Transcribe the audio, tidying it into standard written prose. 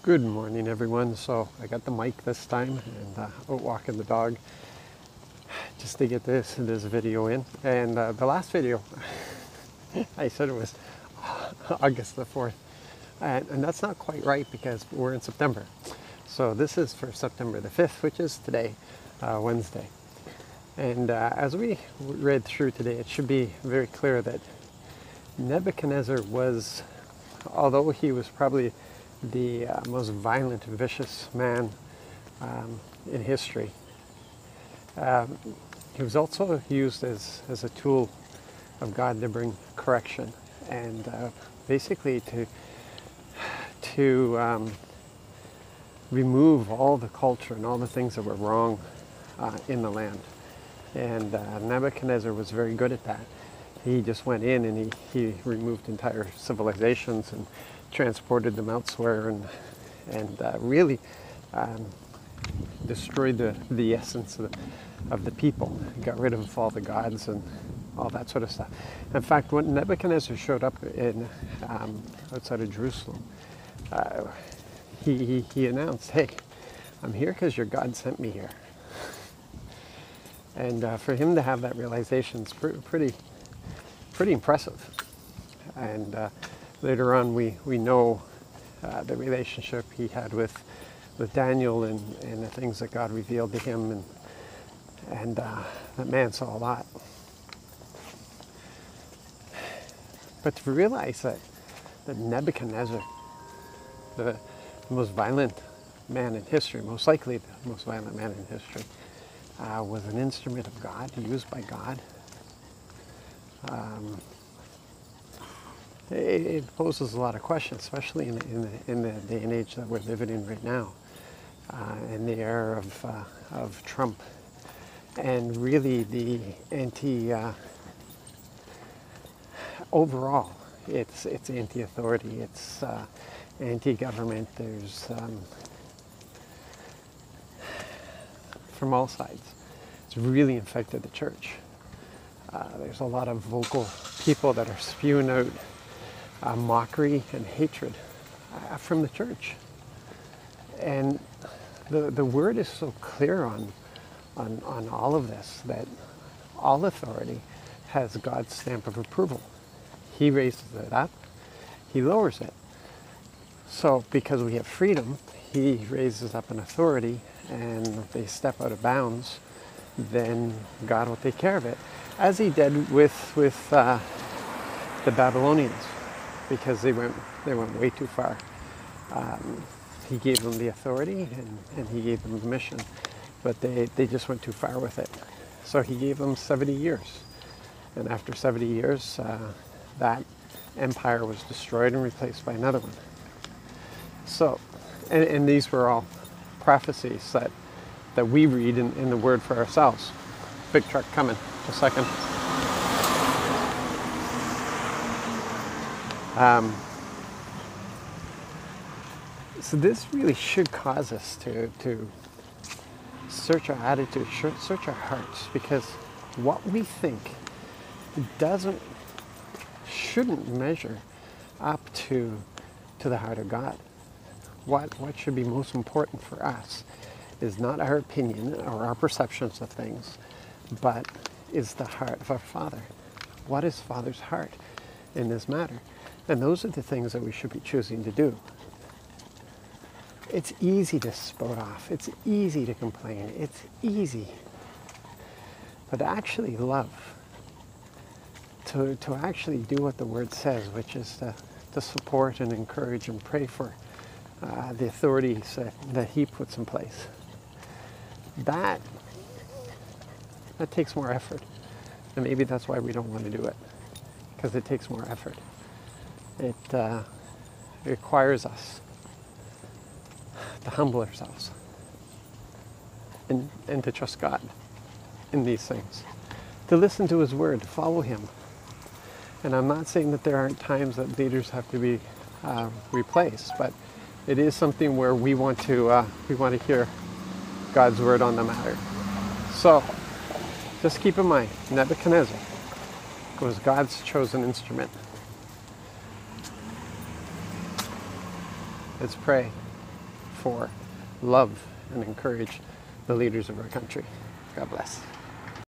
Good morning, everyone. So I got the mic this time and out walking the dog just to get this video in. And the last video, I said it was August the 4th. And that's not quite right because we're in September. So this is for September the 5th, which is today, Wednesday. And as we read through today, it should be very clear that Nebuchadnezzar was, although he was probably the most violent, vicious man in history, he was also used as a tool of God to bring correction and basically to remove all the culture and all the things that were wrong in the land. And Nebuchadnezzar was very good at that. He just went in and he removed entire civilizations and transported them elsewhere and really destroyed the essence of the people. He got rid of all the gods and all that sort of stuff. In fact, when Nebuchadnezzar showed up in outside of Jerusalem, he announced, "Hey, I'm here because your God sent me here." And for him to have that realization is pretty impressive. And later on, we know the relationship he had with Daniel and the things that God revealed to him, and that man saw a lot. But to realize that Nebuchadnezzar, the most violent man in history, most likely the most violent man in history, was an instrument of God, used by God. It poses a lot of questions, especially in the day and age that we're living in right now, in the era of Trump, and really the overall, it's anti-authority, it's anti-government. There's from all sides. It's really infected the church. There's a lot of vocal people that are spewing out mockery and hatred from the church. And the word is so clear on all of this, that all authority has God's stamp of approval. He raises it up, he lowers it. So because we have freedom, he raises up an authority, and if they step out of bounds, then God will take care of it, as he did with the Babylonians, because they went way too far. He gave them the authority and he gave them the mission, but they just went too far with it. So he gave them 70 years, and after 70 years, that empire was destroyed and replaced by another one. So, and these were all prophecies that we read in the Word for ourselves. Big truck coming, just a second. So this really should cause us to search our attitude, search our hearts, because what we think shouldn't measure up to the heart of God. What should be most important for us is not our opinion or our perceptions of things, but is the heart of our Father. What is Father's heart in this matter? And those are the things that we should be choosing to do. It's easy to spout off. It's easy to complain. It's easy. But to actually love, to actually do what the Word says, which is to support and encourage and pray for the authorities that he puts in place. That takes more effort. And maybe that's why we don't want to do it, because it takes more effort. It requires us to humble ourselves and to trust God in these things, to listen to his word, to follow him. And I'm not saying that there aren't times that leaders have to be replaced, but it is something where we want to hear God's word on the matter. So just keep in mind, Nebuchadnezzar was God's chosen instrument. Let's pray. therefore love and encourage the leaders of our country. God bless.